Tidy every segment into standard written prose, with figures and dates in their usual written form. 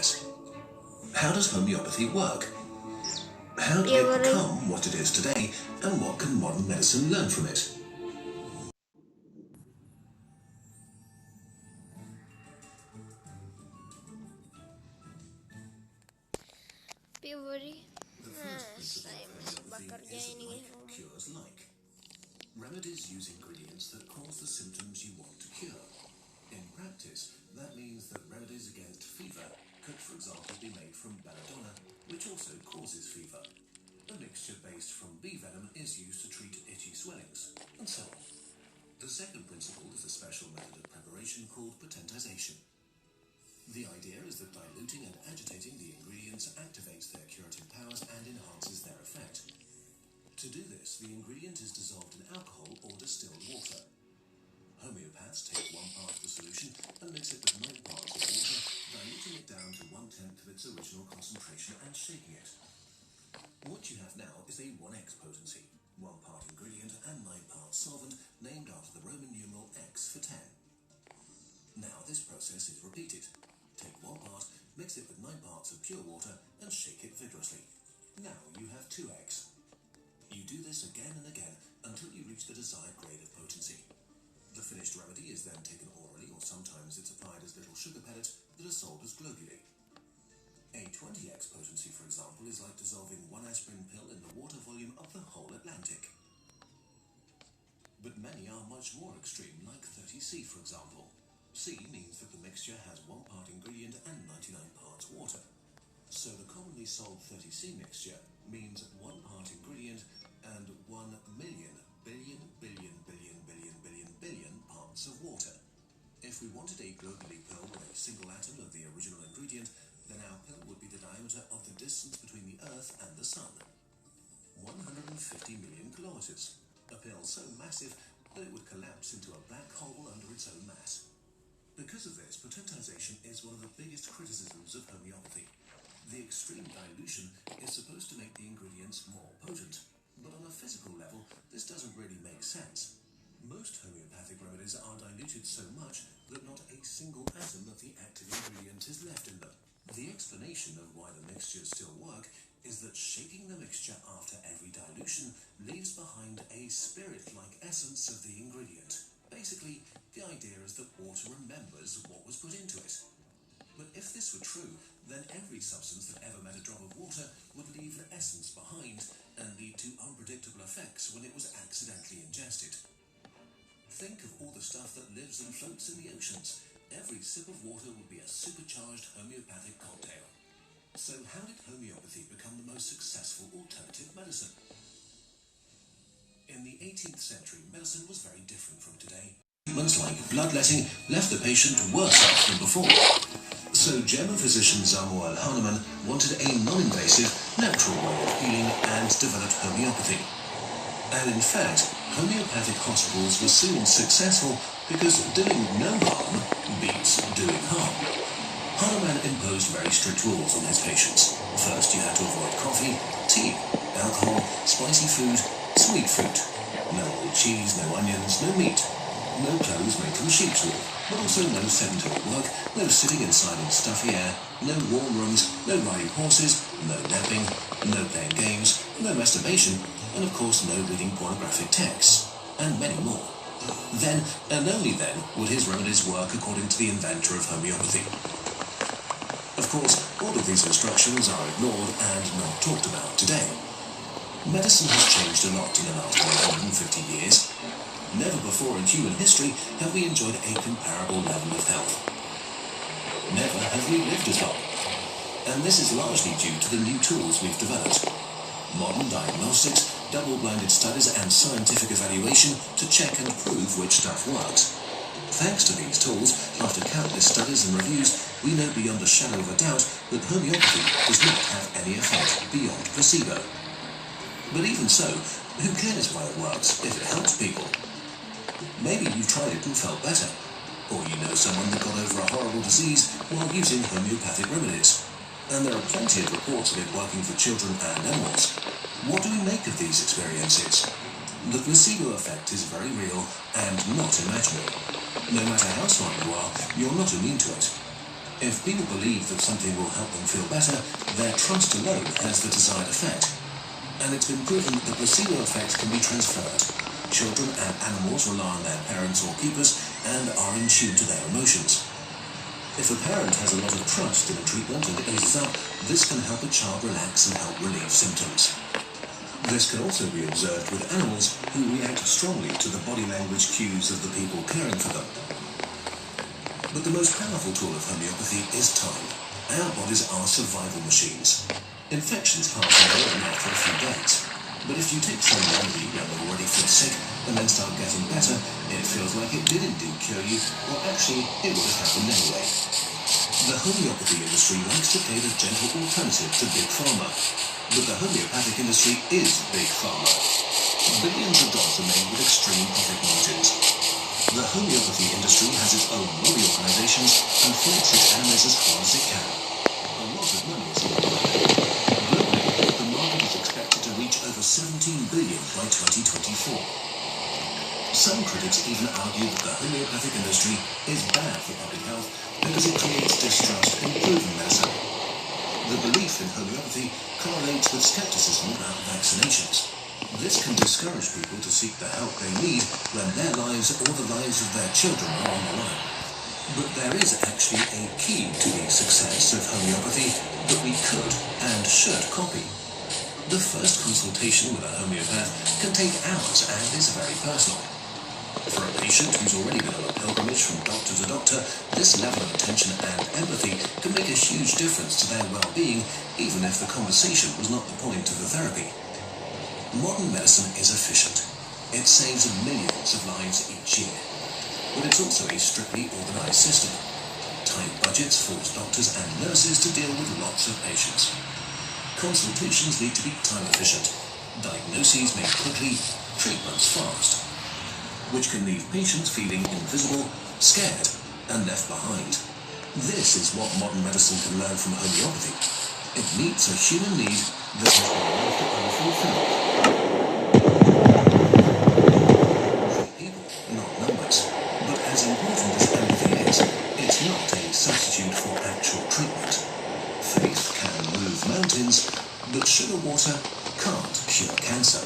How does homeopathy work? How did it become what it is today, and what can modern medicine learn from it? Cures like. Remedies use ingredients that cause the symptoms you want to cure. In practice, that means that remedies against fever could, for example, be made from belladonna, which also causes fever. A mixture based from bee venom is used to treat itchy swellings, and so on. The second principle is a special method of preparation called potentization. The idea is that diluting and agitating the ingredients activates their curative powers and enhances their effect. To do this, the ingredient is dissolved in alcohol or distilled water. Homeopaths take 1 part of the solution and mix it with 9 parts of water, diluting it down to 1/10 of its original concentration and shaking it. What you have now is a 1x potency, 1 part ingredient and 9 parts solvent, named after the Roman numeral X for 10. Now this process is repeated. Take 1 part, mix it with 9 parts of pure water and shake it vigorously. Now you have 2x. You do this again and again until you reach the desired grade of potency. The finished remedy is then taken orally, or sometimes it's applied as little sugar pellets that are sold as globuli. A 20x potency, for example, is like dissolving 1 aspirin pill in the water volume of the whole Atlantic. But many are much more extreme, like 30C, for example. C means that the mixture has 1 part ingredient and 99 parts water. So the commonly sold 30C mixture means 1 part ingredient and 1 million billion parts of water. If we wanted a globally pill with a single atom of the original ingredient, then our pill would be the diameter of the distance between the Earth and the Sun. 150 million kilometers. A pill so massive that it would collapse into a black hole under its own mass. Because of this, potentization is one of the biggest criticisms of homeopathy. The extreme dilution is supposed to make the ingredients more potent, but on a physical level, this doesn't really make sense. Most homeopathic remedies are diluted so much that not a single atom of the active ingredient is left in them. The explanation of why the mixtures still work is that shaking the mixture after every dilution leaves behind a spirit-like essence of the ingredient. Basically, the idea is that water remembers what was put into it. But if this were true, then every substance that ever met a drop of water would leave the essence behind and lead to unpredictable effects when it was accidentally ingested. Think of all the stuff that lives and floats in the oceans. Every sip of water would be a supercharged homeopathic cocktail. So how did homeopathy become the most successful alternative medicine? In the 18th century, medicine was very different from today. Treatments like bloodletting left the patient worse off than before. So German physician Samuel Hahnemann wanted a non-invasive, natural way of healing and developed homeopathy. And in fact, homeopathic hospitals were soon successful because doing no harm beats doing harm. Hahnemann imposed very strict rules on his patients. First, you had to avoid coffee, tea, alcohol, spicy food, sweet fruit. No old cheese, no onions, no meat. No clothes made from sheep's wool, but also no sedentary work, no sitting inside in stuffy air, no warm rooms, no riding horses, no napping, no playing games, no masturbation, and of course no reading pornographic texts, and many more. Then, and only then, would his remedies work according to the inventor of homeopathy. Of course, all of these instructions are ignored and not talked about today. Medicine has changed a lot in the last 150 years. Never before in human history have we enjoyed a comparable level of health. Never have we lived as long. And this is largely due to the new tools we've developed. Modern diagnostics, double-blinded studies and scientific evaluation to check and prove which stuff works. Thanks to these tools, after countless studies and reviews, we know beyond a shadow of a doubt that homeopathy does not have any effect beyond placebo. But even so, who cares why it works if it helps people? Maybe you've tried it and felt better, or you know someone that got over a horrible disease while using homeopathic remedies. And there are plenty of reports of it working for children and animals. What do we make of these experiences? The placebo effect is very real and not imaginary. No matter how smart you are, you're not immune to it. If people believe that something will help them feel better, their trust alone has the desired effect. And it's been proven that the placebo effect can be transferred. Children and animals rely on their parents or keepers and are in tune to their emotions. If a parent has a lot of trust in a treatment and eases up, this can help a child relax and help relieve symptoms. This can also be observed with animals who react strongly to the body language cues of the people caring for them. But the most powerful tool of homeopathy is time. Our bodies are survival machines. Infections pass away after a few days. But if you take some remedy when you already feel sick and then start getting better, it feels like it did indeed cure you, or actually it would have happened anyway. The homeopathy industry likes to play the gentle alternative to Big Pharma. But the homeopathic industry is Big Pharma. Billions of dollars are made with extreme profit margins. The homeopathy industry has its own lobby organizations and fights its enemies as hard as it can. A lot of money is involved. Globally, the market is expected to reach over $17 billion by 2024. Some critics even argue that the homeopathic industry is bad for public health because it creates distrust in proven medicine. The belief in homeopathy correlates with skepticism about vaccinations. This can discourage people to seek the help they need when their lives or the lives of their children are on the line. But there is actually a key to the success of homeopathy that we could and should copy. The first consultation with a homeopath can take hours and is very personal. For a patient who's already been on a pilgrimage from doctor to doctor, this level of attention and empathy can make a huge difference to their well-being, even if the conversation was not the point of the therapy. Modern medicine is efficient. It saves millions of lives each year. But it's also a strictly organized system. Tight budgets force doctors and nurses to deal with lots of patients. Consultations need to be time efficient. Diagnoses made quickly, treatments fast, which can leave patients feeling invisible, scared, and left behind. This is what modern medicine can learn from homeopathy. It meets a human need that has been left unfulfilled. Treat people, not numbers. But as important as empathy is, it's not a substitute for actual treatment. Faith can move mountains, but sugar water can't cure cancer.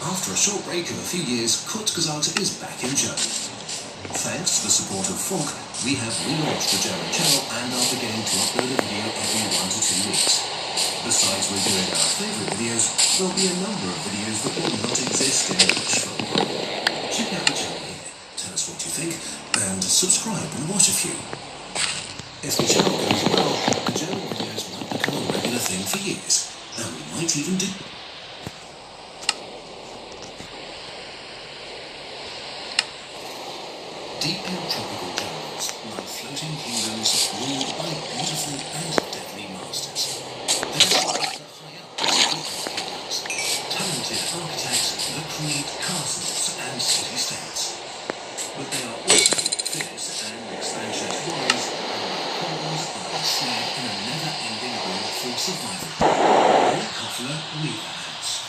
After a short break of a few years, Kurzgesagt is back in German. Thanks to the support of Funk, we have relaunched the German channel and are beginning to upload a video every 1 to 2 weeks. Besides reviewing our favourite videos, there'll be a number of videos that will not exist in English for a while. Check out the channel here, tell us what you think, and subscribe and watch a few. If the channel goes well, the German videos might become a regular thing for years, and we might even do... Deep in tropical jungles lie floating kingdoms ruled by beautiful and deadly masters. They're stories that high up in these kingdoms. Talented architects that create castles and city-states. But they are also fierce and expansionist warriors who are problems are ensnared in a never-ending war for survival. Or Kofler Weaver House.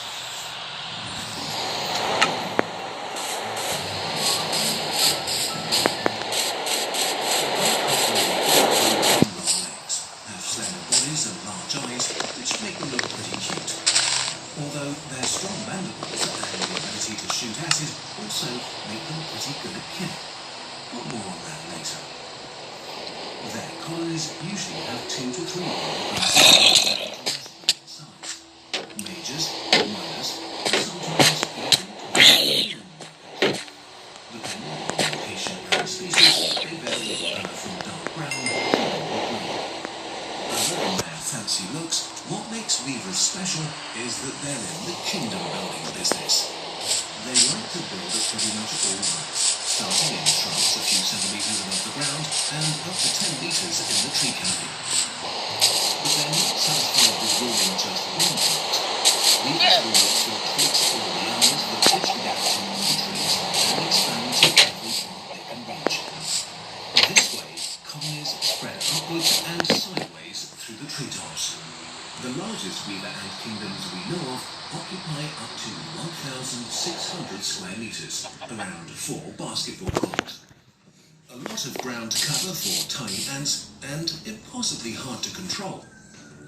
Although their strong mandibles and the ability to shoot acid also make them pretty good at killing. But more on that later. Their colonies usually have 2 to 3 size. Majors, minors, and sometimes even depending on the location and species, they vary from dark brown to green. Although their fancy looks, what makes weavers special is that they're in the kingdom building business. They like to build at pretty much all heights, starting in shrubs a few centimetres above the ground and up to 10 metres in the tree canopy. But they're not satisfied with ruling just one part. Weavers will look to eclipse all the animals that pitch the gap from the trees and expand to every part they can reach. This way, colonies spread upwards and sideways through the treetops. The largest weaver ant kingdoms we know of occupy up to 1,600 square metres, around 4 basketball courts. lot of ground to cover for tiny ants and impossibly hard to control.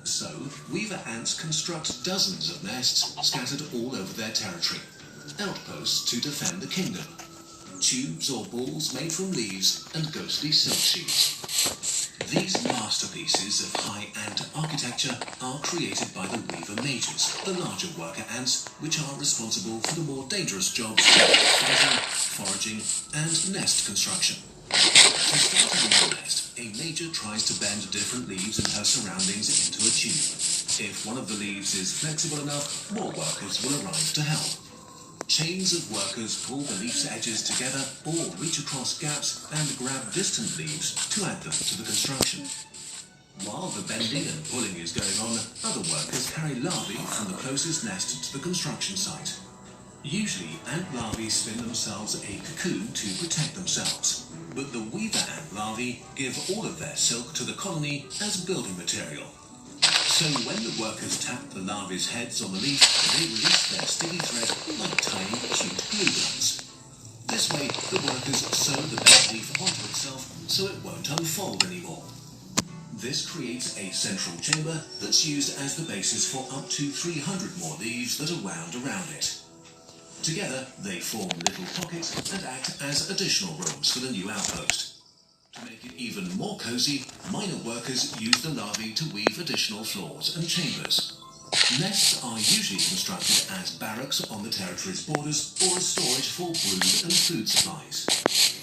So, weaver ants construct dozens of nests scattered all over their territory, outposts to defend the kingdom. Tubes or balls made from leaves and ghostly silk sheets. These masterpieces of high ant architecture are created by the weaver mages, the larger worker ants, which are responsible for the more dangerous jobs like fighting, foraging, and nest construction. To start a new nest, a major tries to bend different leaves and her surroundings into a tube. If one of the leaves is flexible enough, more workers will arrive to help. Chains of workers pull the leaf's edges together or reach across gaps and grab distant leaves to add them to the construction. While the bending and pulling is going on, other workers carry larvae from the closest nest to the construction site. Usually, ant larvae spin themselves a cocoon to protect themselves, but the weaver ant larvae give all of their silk to the colony as building material. So when the workers tap the larvae's heads on the leaf, they release their sticky thread like tiny, cute glue guns. This way, the workers sew the bent leaf onto itself so it won't unfold anymore. This creates a central chamber that's used as the basis for up to 300 more leaves that are wound around it. Together, they form little pockets and act as additional rooms for the new outpost. To make it even more cozy, minor workers use the larvae to weave additional floors and chambers. Nests are usually constructed as barracks on the territory's borders or as storage for brood and food supplies.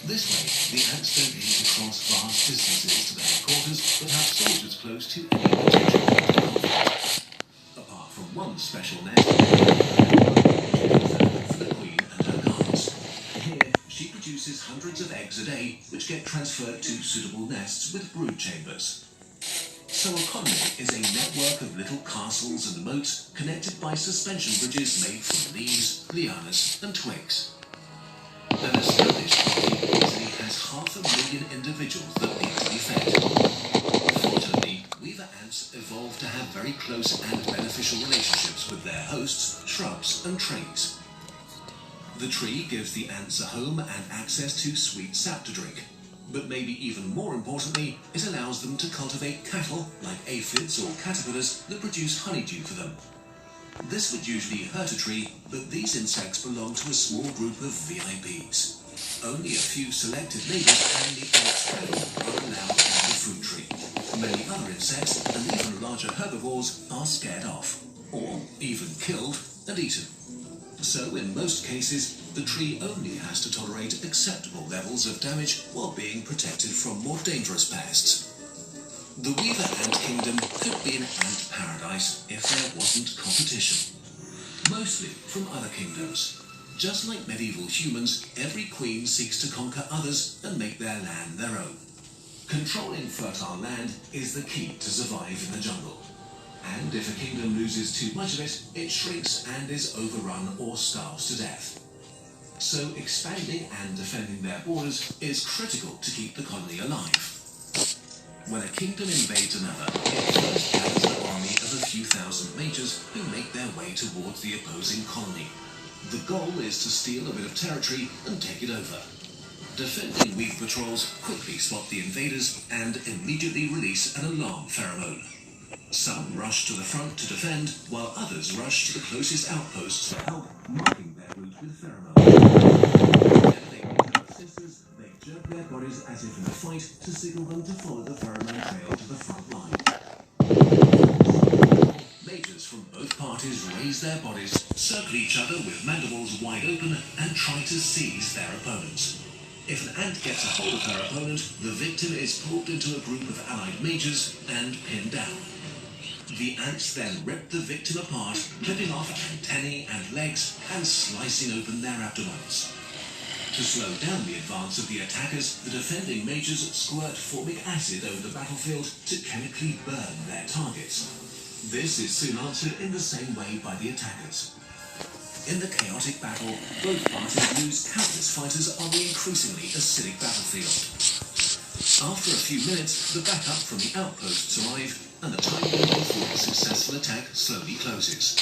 This way, the ants don't need to cross vast distances to their headquarters but have soldiers close to any potential conflict. Apart from one special nest, for the queen and her guards. Here, she produces hundreds of eggs a day, which get transferred to suitable nests with brood chambers. So a colony is a network of little castles and moats connected by suspension bridges made from leaves, lianas, and twigs. An established colony usually has 500,000 individuals that need to be fed. Fortunately, weaver ants evolved to have very close and beneficial relationships with their hosts, shrubs, and trees. The tree gives the ants a home and access to sweet sap to drink. But maybe even more importantly, it allows them to cultivate cattle like aphids or caterpillars that produce honeydew for them. This would usually hurt a tree, but these insects belong to a small group of VIPs. Only a few selected neighbors and the ants are allowed on the fruit tree. Many other insects and even larger herbivores are scared off, or even killed and eaten. So in most cases, the tree only has to tolerate acceptable levels of damage while being protected from more dangerous pests. The weaver ant kingdom could be an ant paradise if there wasn't competition. Mostly from other kingdoms. Just like medieval humans, every queen seeks to conquer others and make their land their own. Controlling fertile land is the key to survive in the jungle. And if a kingdom loses too much of it, it shrinks and is overrun or starves to death. So expanding and defending their borders is critical to keep the colony alive. When a kingdom invades another, it first gathers an army of a few thousand mages who make their way towards the opposing colony. The goal is to steal a bit of territory and take it over. Defending weave patrols quickly spot the invaders and immediately release an alarm pheromone. Some rush to the front to defend, while others rush to the closest outposts for help, marking their route with pheromones. Sisters, they jerk their bodies as if in a fight to signal them to follow the pheromone trail to the front line. Mages from both parties raise their bodies, circle each other with mandibles wide open, and try to seize their opponents. If an ant gets a hold of her opponent, the victim is pulled into a group of allied mages and pinned down. The ants then rip the victim apart, clipping off antennae and legs and slicing open their abdomens. To slow down the advance of the attackers, the defending mages squirt formic acid over the battlefield to chemically burn their targets. This is soon answered in the same way by the attackers. In the chaotic battle, both parties lose countless fighters on the increasingly acidic battlefield. After a few minutes, the backup from the outposts arrive, and the time window for a successful attack slowly closes.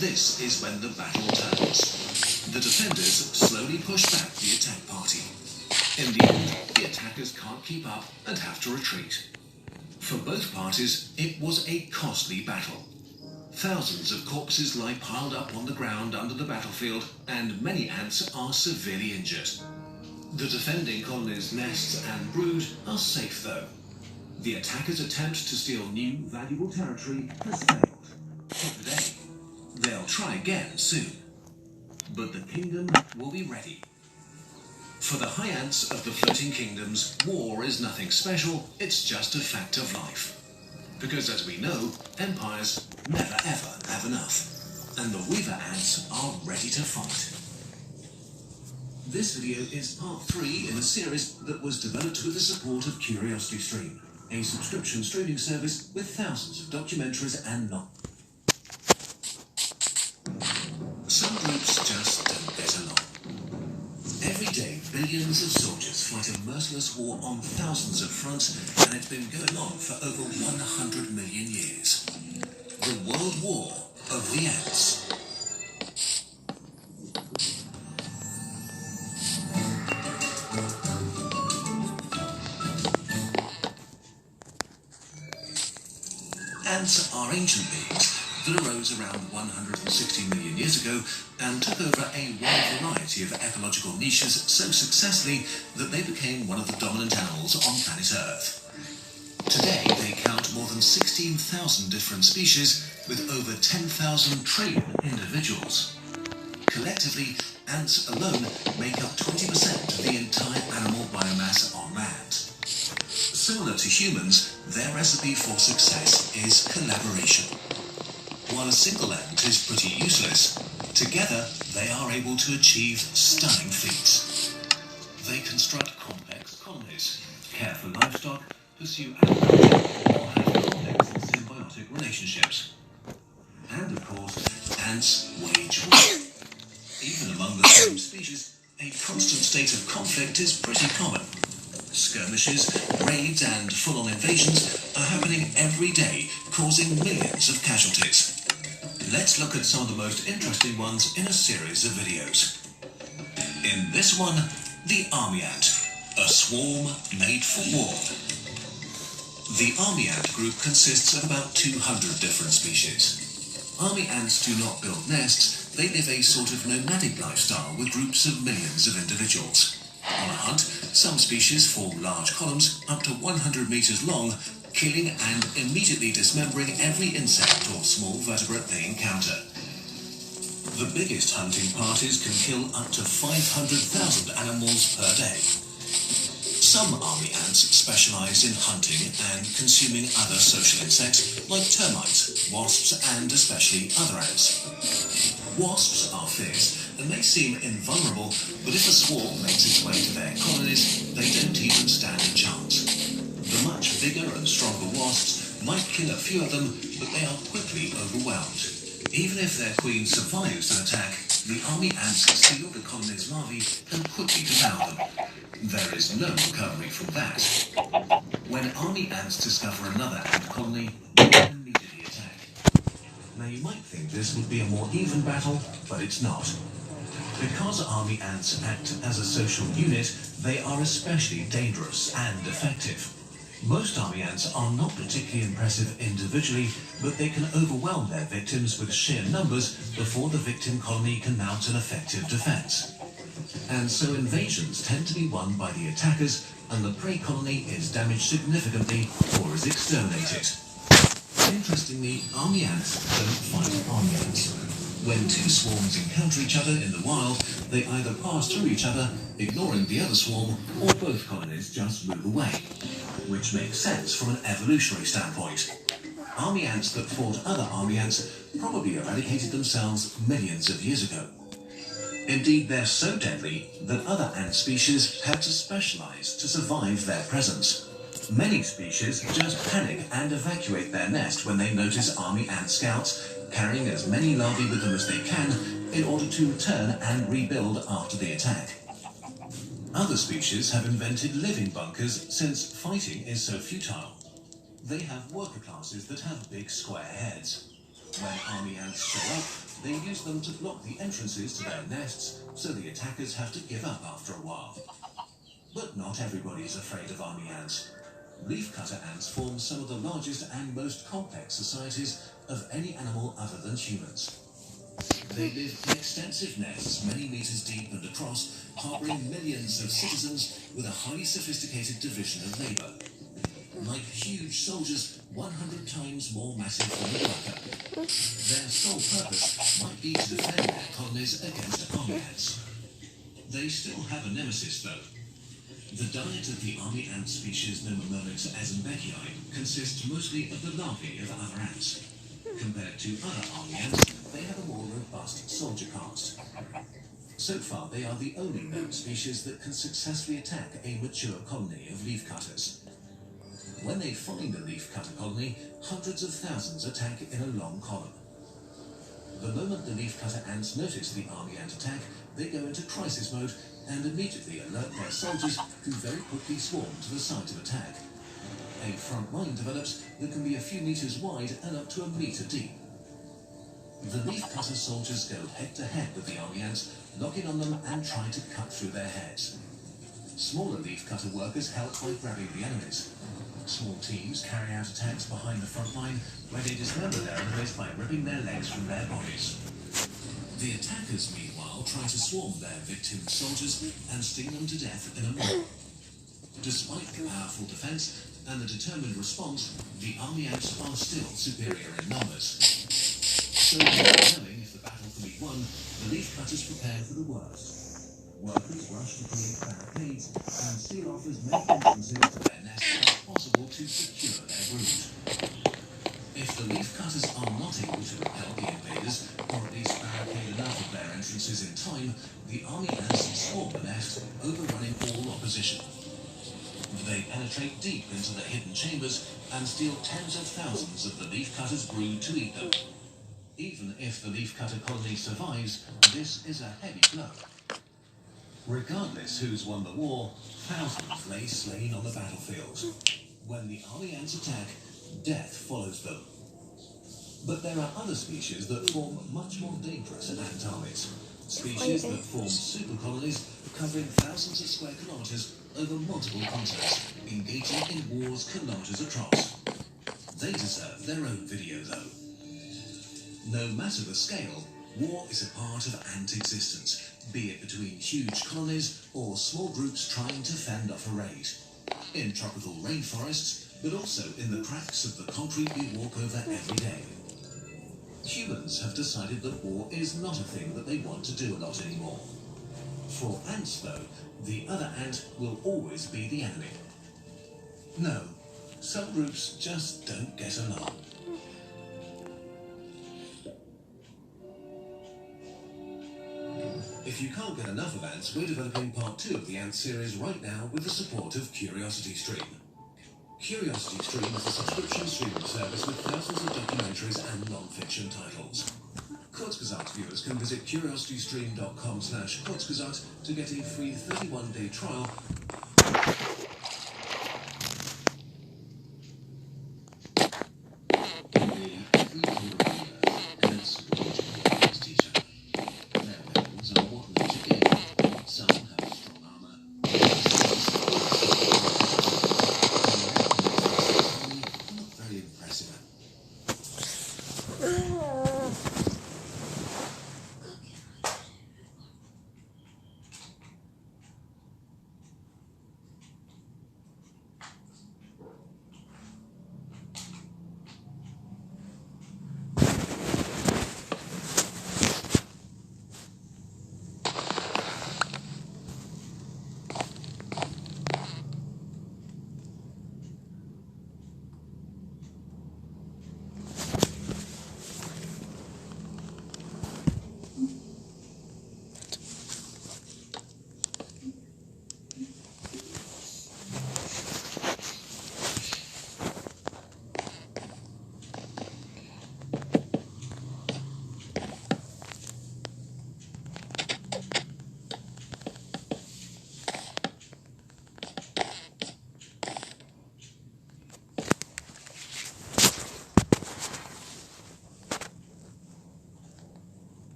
This is when the battle turns. The defenders slowly push back the attack party. In the end, the attackers can't keep up and have to retreat. For both parties, it was a costly battle. Thousands of corpses lie piled up on the ground under the battlefield, and many ants are severely injured. The defending colony's nests and brood are safe though. The attackers' attempt to steal new, valuable territory has failed. For today, they'll try again soon. But the kingdom will be ready. For the high ants of the floating kingdoms, war is nothing special, it's just a fact of life. Because as we know, empires never ever have enough. And the weaver ants are ready to fight. This video is part 3 in a series that was developed with the support of CuriosityStream, a subscription streaming service with thousands of documentaries and not. Some groups just don't get along. Every day, billions of soldiers fight a merciless war on thousands of fronts, and it's been going on for over 100 million years. The World War of the Ants. Ants are ancient beings that arose around 160 million years ago and took over a wide variety of ecological niches so successfully that they became one of the dominant animals on planet Earth. Today they count more than 16,000 different species with over 10,000 trillion individuals. Collectively, ants alone make up 20% of the entire animal biomass on land. Similar to humans, their recipe for success is collaboration. While a single ant is pretty useless, together they are able to achieve stunning feats. They construct complex colonies, care for livestock, pursue agriculture, or have complex symbiotic relationships. And of course, ants wage war. Even among the same species, a constant state of conflict is pretty common. Skirmishes, raids and full-on invasions are happening every day, causing millions of casualties. Let's look at some of the most interesting ones in a series of videos. In this one, the army ant, a swarm made for war. The army ant group consists of about 200 different species. Army ants do not build nests, they live a sort of nomadic lifestyle with groups of millions of individuals. On a hunt, some species form large columns up to 100 meters long, killing and immediately dismembering every insect or small vertebrate they encounter. The biggest hunting parties can kill up to 500,000 animals per day. Some army ants specialize in hunting and consuming other social insects like termites, wasps, and especially other ants. Wasps are fierce and may seem invulnerable, but if a swarm makes its way to their colonies, they don't even stand a chance. The much bigger and stronger wasps might kill a few of them, but they are quickly overwhelmed. Even if their queen survives an attack, the army ants steal the colony's larvae and quickly devour them. There is no recovery from that. When army ants discover another ant colony, they immediately attack. Now you might think this would be a more even battle, but it's not. Because army ants act as a social unit, they are especially dangerous and effective. Most army ants are not particularly impressive individually, but they can overwhelm their victims with sheer numbers before the victim colony can mount an effective defense. And so invasions tend to be won by the attackers, and the prey colony is damaged significantly or is exterminated. Interestingly, army ants don't fight army ants. When two swarms encounter each other in the wild, they either pass through each other, ignoring the other swarm, or both colonies just move away. Which makes sense from an evolutionary standpoint. Army ants that fought other army ants probably eradicated themselves millions of years ago. Indeed, they're so deadly that other ant species had to specialize to survive their presence. Many species just panic and evacuate their nest when they notice army ant scouts, carrying as many larvae with them as they can in order to return and rebuild after the attack. Other species have invented living bunkers since fighting is so futile. They have worker classes that have big square heads. When army ants show up, they use them to block the entrances to their nests, so the attackers have to give up after a while. But not everybody is afraid of army ants. Leafcutter ants form some of the largest and most complex societies of any animal other than humans. They live in extensive nests many meters deep and across, harboring millions of citizens with a highly sophisticated division of labor. Like huge soldiers, 100 times more massive than the Raka. Their sole purpose might be to defend their colonies against army ants. They still have a nemesis, though. The diet of the army ant species known as Azembekii consists mostly of the larvae of other ants. Compared to other army ants, they have a more robust soldier caste. So far, they are the only known species that can successfully attack a mature colony of leafcutters. When they find a leafcutter colony, hundreds of thousands attack in a long column. The moment the leafcutter ants notice the army ant attack, they go into crisis mode and immediately alert their soldiers, who very quickly swarm to the site of attack. A front line develops that can be a few meters wide and up to a meter deep. The leafcutter soldiers go head-to-head with the army ants, lock in on them and try to cut through their heads. Smaller leafcutter workers help by grabbing the enemies. Small teams carry out attacks behind the front line, where they dismember their enemies by ripping their legs from their bodies. The attackers, meanwhile, try to swarm their victim soldiers and sting them to death in a mob. Despite the powerful defense and the determined response, the army ants are still superior in numbers. So, not knowing if the battle can be won, the leafcutters prepare for the worst. Workers rush to create barricades and seal off as many entrances to their nests as possible to secure their brood. If the leafcutters are not able to repel the invaders, or at least barricade enough of their entrances in time, the army ants swarm the nest, overrunning all opposition. They penetrate deep into the hidden chambers and steal tens of thousands of the leafcutters' brood to eat them. Even if the leafcutter colony survives, this is a heavy blow. Regardless who's won the war, thousands lay slain on the battlefield. When the army ants attack, death follows them. But there are other species that form much more dangerous ant armies. Species that form super colonies covering thousands of square kilometers over multiple continents, engaging in wars kilometers across. They deserve their own video, though. No matter the scale, war is a part of ant existence, be it between huge colonies or small groups trying to fend off a raid. In tropical rainforests, but also in the cracks of the concrete we walk over every day. Humans have decided that war is not a thing that they want to do a lot anymore. For ants, though, the other ant will always be the enemy. No, some groups just don't get along. If you can't get enough of ants, we're developing part 2 of the ant series right now with the support of CuriosityStream. CuriosityStream is a subscription streaming service with thousands of documentaries and non-fiction titles. Kurzgesagt viewers can visit curiositystream.com/Kurzgesagt to get a free 31-day trial.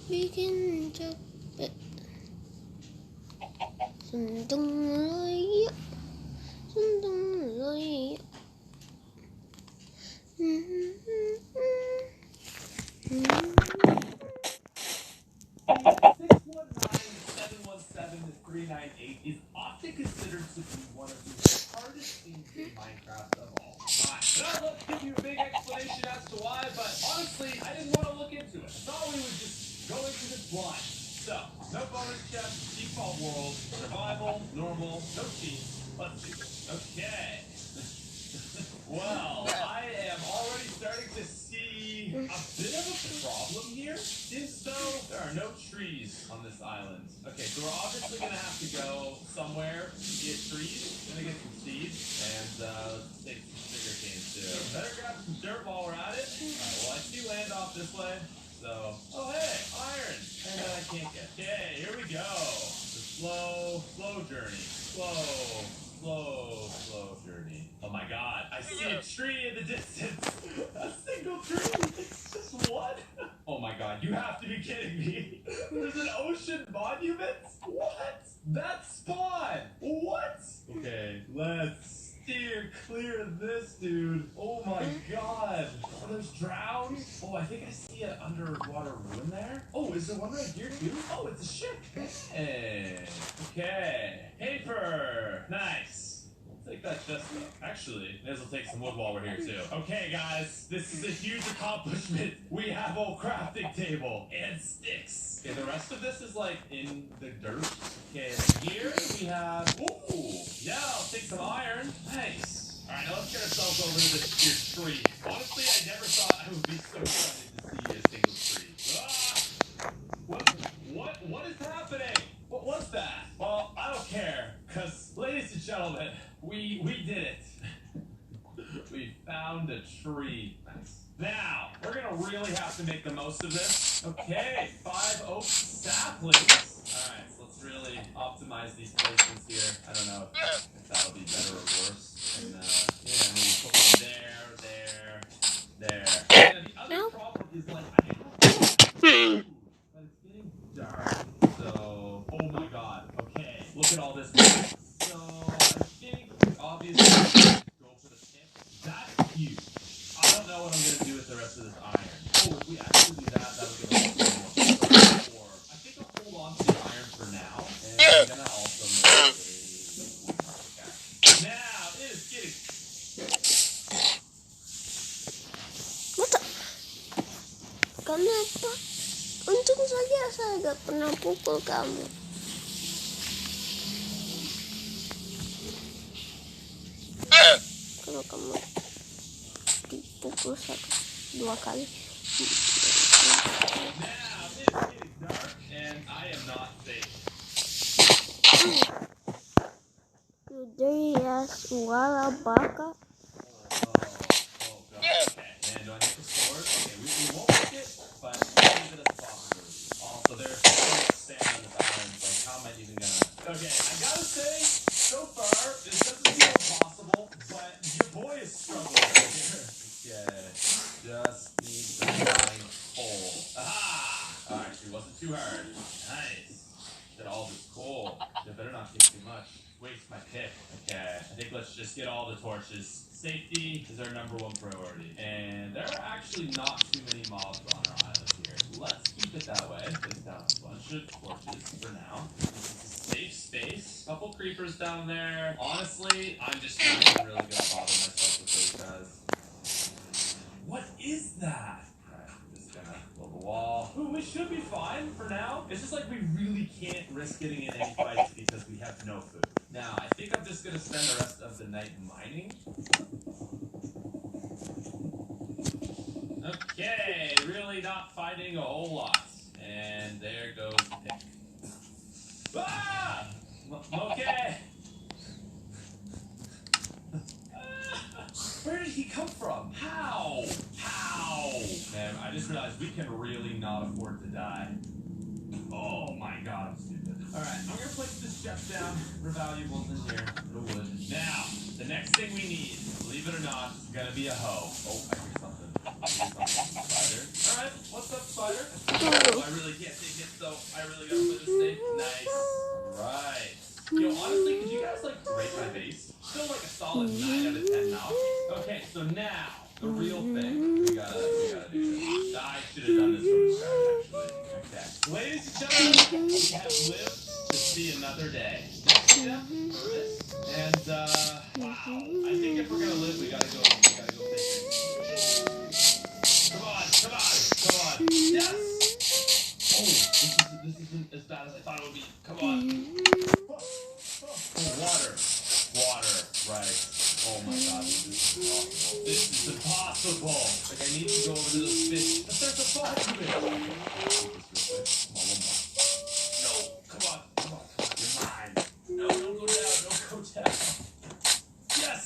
bikin capek. Sentung loyo, sentung loyo. Is often considered to be one of the hardest things in Minecraft of all time. Now, let's give you a big explanation as to why, but honestly, I didn't want to look into it. I thought we would just go into this blind. So, no bonus chests, default world, survival, normal, no cheats. Let's do it. Okay. Well, I am already starting to see a bit of a problem here. Seems though there are no trees on this island. Okay, so we're obviously going to have to go somewhere to get trees. Gonna get some seeds, and let's take some sugar canes too. Better grab some dirt while we're at it. Alright, well I see land off this way. So, oh hey, iron! And that I can't get. Okay, here we go. The slow journey. Slow journey. Oh my god, I see a tree in the distance. A single tree. It's just one. Oh my god, you have to be kidding me. There's an ocean monument? What? That spawn? What? Okay, let's steer clear of this, dude. Oh my god. Oh, there's drowns. Oh, I think I see an underwater ruin there. Oh, is there one right here too? Oh, it's a ship. Hey. Okay. Paper. Nice. Take that chest up. Actually, may as well take some wood while we're here too. Okay, guys, this is a huge accomplishment. We have a crafting table and sticks. Okay, the rest of this is like in the dirt. Okay, here we have. Ooh, yeah, I'll take some iron. Nice. All right, now let's get ourselves over to this here tree. Honestly, I never thought I would be so excited to see a single tree. Ah! What is happening? What was that? Well, I don't care. Because, ladies and gentlemen, we did it. We found a tree. Nice. Now, we're gonna really have to make the most of this. Okay, 5 oak saplings. Alright, so let's really optimize these placements here. I don't know if that'll be better or worse. And, yeah, maybe put one there. Yeah, the other problem is, like, I have but it's getting dark. So, oh my god. Okay, look at all this. So, I think, obviously, go for the tip. That's huge. I don't know what I'm going to do with the rest of this iron. Oh, if we actually do that, that'll give us more. Or, I think I'll hold on to the iron for now. And I'm going to also make a pickaxe. Now, it is getting... What the? Kenapa? Untung saja saya gak pernah pukul kamu. Kalau kamu dipukul 1-2 kali. Now, it is getting dark, and I am not safe. Today suara baka. Oh, God. Okay, and do I make the sword? Okay, we won't make it, but we'll leave it as a possibility. Also, there's so much sand on this island, like, how am I even gonna... Okay, I gotta say, so far, this doesn't seem impossible, but your boy is struggling here. Okay, just need to find coal. Aha! Alright, it wasn't too hard. Nice. Get all this coal. It better not take too much. Waste my pick. Okay, I think let's just get all the torches. Safety is our #1 priority. And there are actually not too many mobs on our island here. Let's keep it that way. Place down a bunch of torches for now. This is a safe space. Couple creepers down there. Honestly, I'm just not even really gonna bother myself with those guys. What is that? Alright, I'm just gonna build a wall. Ooh, we should be fine for now. It's just like we really can't risk getting in any fights because we have no food. Now, I think I'm just gonna spend the rest of the night mining. Okay, really not fighting a whole lot. And there goes the pick. Ah! Okay. Where did he come from? How? Man, I just realized we can really not afford to die. Oh my god, I'm stupid. Alright, I'm gonna place this chest down for valuables in here. The wood. Now, the next thing we need, believe it or not, is gonna be a hoe. Oh, I hear something. Spider. Alright, what's up, spider? Oh, I really can't take it, so I really gotta play this safe. Nice. Alright. Yo, honestly, could you guys, like, rate my base? Still, like, a solid 9 out of 10 now. Okay, so now, the real thing. We gotta do this. I should have done this from the start, actually. Okay. Ladies and gentlemen, we have lived to see another day. Next step for this. And, wow. I think if we're gonna live, we gotta go fishing. Come on. Yes! Oh, this isn't as bad as I thought it would be. Come on. Water. Right. Oh my god, this is impossible. This is impossible. Like, I need to go over to those fish. But there's a ball to it. No, come on. You're mine. No, don't go down. Yes!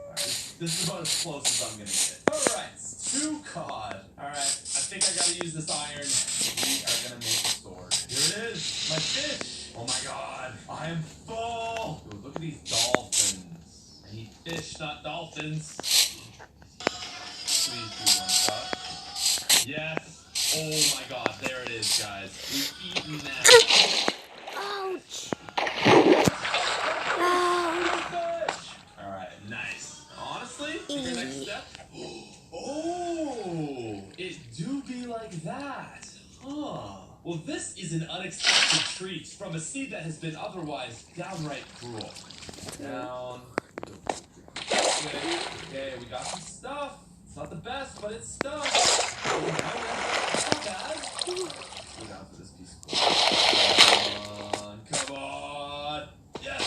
Alright, this is about as close as I'm gonna get. Alright, 2 cod. Alright, I think I gotta use this iron. We are gonna make a sword. Here it is, my fish. Oh my god, I am full. Dude, look at these dolphins. I need fish, not dolphins. Please do one shot. Yes. Oh my god, there it is, guys. We've eaten that. Ouch. Alright, nice. Honestly, your next step. Oh, it do be like that. Huh. Well, this is an unexpected treat from a seed that has been otherwise downright cruel. Down. Okay, we got some stuff. It's not the best, but it's stuff. It's not bad. Go down for this piece of coal. Come on. Yes.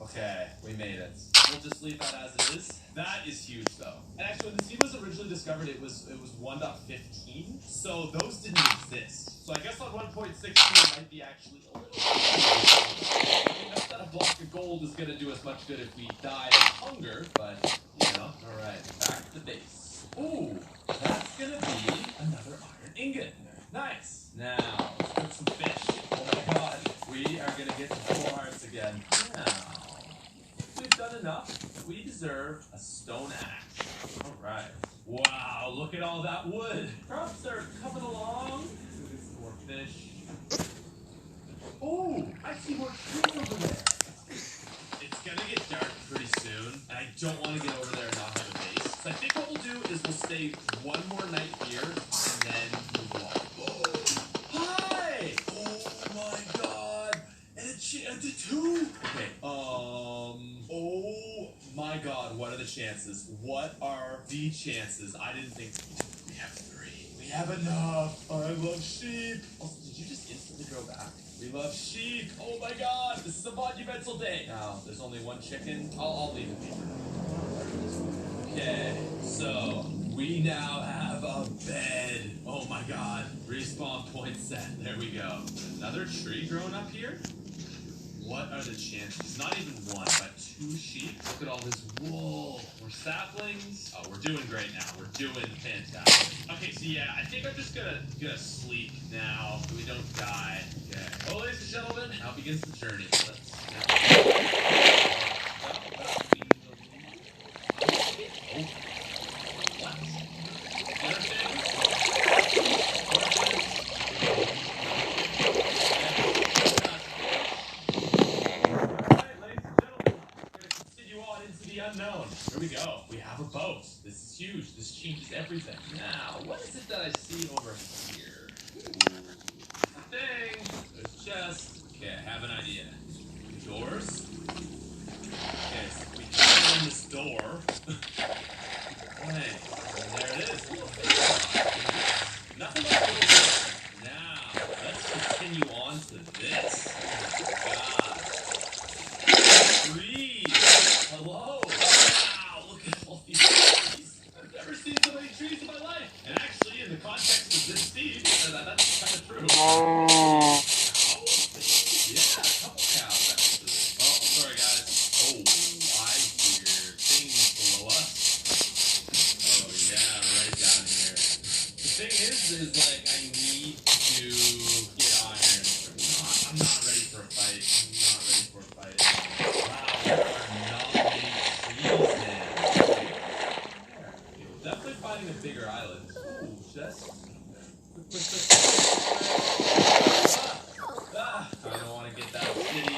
Okay, we made it. We'll just leave that as it is. That is huge, though. And actually, when the seed was originally discovered, it was 1.15, so those didn't exist. So I guess on 1.16 it might be actually a little. I mean, not that a block of gold is gonna do us much good if we die of hunger, but you know. All right, back to base. Ooh, that's gonna be another iron ingot. Nice. Now let's cook some fish. Oh my God, we are gonna get to full hearts again. Now. We've done enough. We deserve a stone axe. All right. Wow, look at all that wood. Crops are coming along. Some more fish. Oh, I see more trees over there. It's gonna get dark pretty soon, and I don't want to get over there and not have a base. So I think what we'll do is we'll stay one more night here and then move on. Oh, hi! Oh my God! And it's two. Okay. Oh my God! What are the chances? What are the chances? I didn't think we have 3. We have enough. I love sheep. Also, did you just instantly grow back? We love sheep. Oh my God! This is a monumental day. Now, there's only 1 chicken. I'll leave it here. Okay, so we now have a bed. Oh my God! Respawn point set. There we go. Another tree growing up here. What are the chances? Not even 1, but 2 sheep. Look at all this wool. We're saplings. Oh, we're doing great now. We're doing fantastic. Okay, so yeah, I think I'm just gonna sleep now so we don't die. Okay. Well, ladies and gentlemen, now begins the journey. Let's. What? You understand? Unknown. Here we go. We have a boat. This is huge. This changes everything. Now, what is it that I see over here? Ooh. Thing. There's a chest. Okay, I have an idea. Doors. Okay, so we can open this door. Hey, and there it is. Nothing like this. Now, let's continue on to this. God. Trees. Hello. Wow, look at all these trees. I've never seen so many trees in my life. And actually, in the context of this seed, that's kind of true. Yeah, a couple cows, actually. Oh, sorry, guys. Oh, I hear things below us. Oh, yeah, right down here. The thing is like, I need to get iron. I'm not ready for a fight. Wow, there are not many trees there. We're definitely finding a bigger island. Ooh, chest. I don't want to get that obsidian.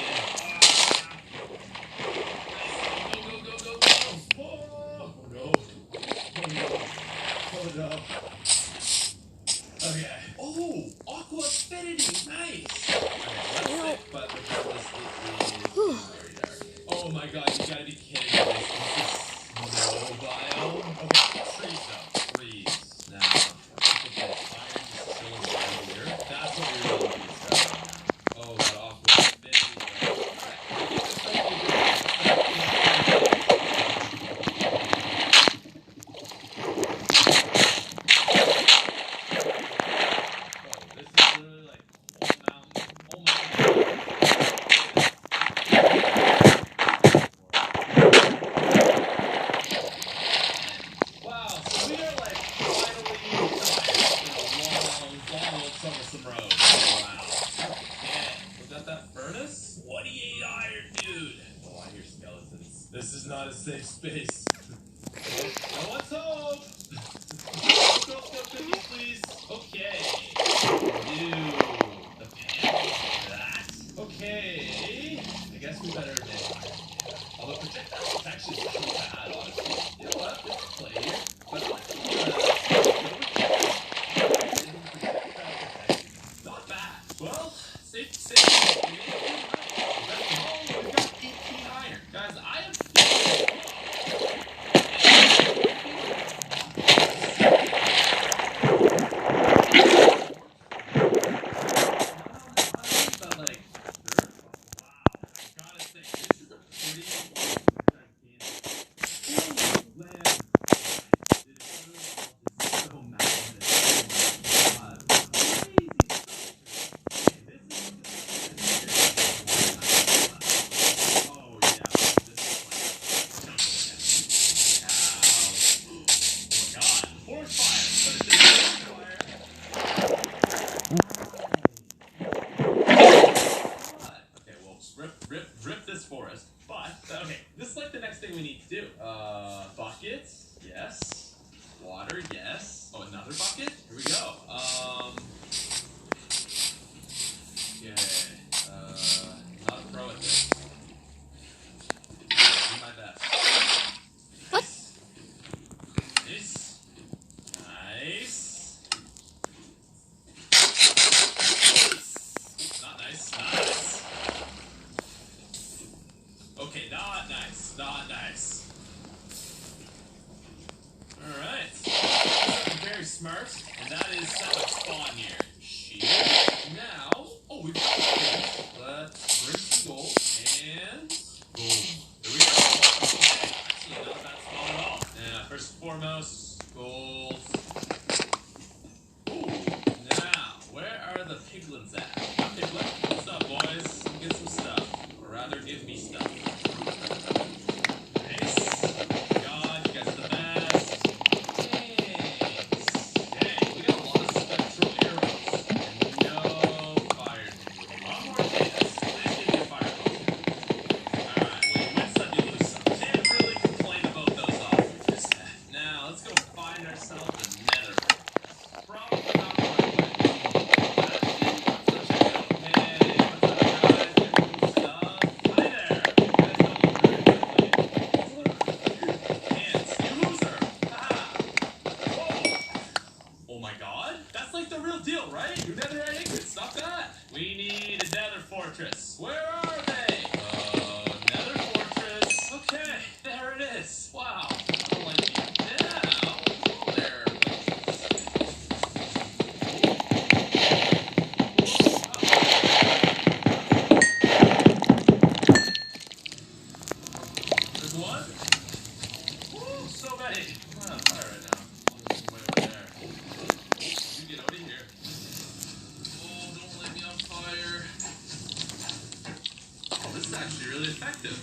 Go. Oh, no. Oh, no. Okay. Oh, aqua affinity. Nice. Okay, that's it, but regardless, it is very dark. Oh my God, you gotta be kidding me. This is no biome. Okay, trees though. Trees. Now, okay, iron is still around here. That's what we really need to start on now. Oh, that aqua affinity. This is not a safe space. Oh, let's hope. Girl Scout cookies, please. Okay. Ew. The panel for that. Okay. I guess we better make iron. Although projectiles is actually so bad, honestly. You know what? Let's play here. But not bad. Well, safe to say. We made it right. We've got 18 iron. Guys, I am rip this forest. But, okay, this is like the next thing we need to do. Buckets, yes. Water, yes. Oh, another bucket? Here we go. Okay. Not a pro at this. Do my best. What? Nice. Nice. Not nice. Nice. Okay, not nice. Not nice. Alright. Very smart. And that is set up spawn here. Shit. Now, oh, we've got this. Let's bring some gold and boom. There we go. Okay. Actually, not a bad spawn at all. Yeah, first and foremost, gold. Ooh. Now, where are the piglins at? Piglet, what's up, boys? Come get some stuff. Or rather, give me stuff.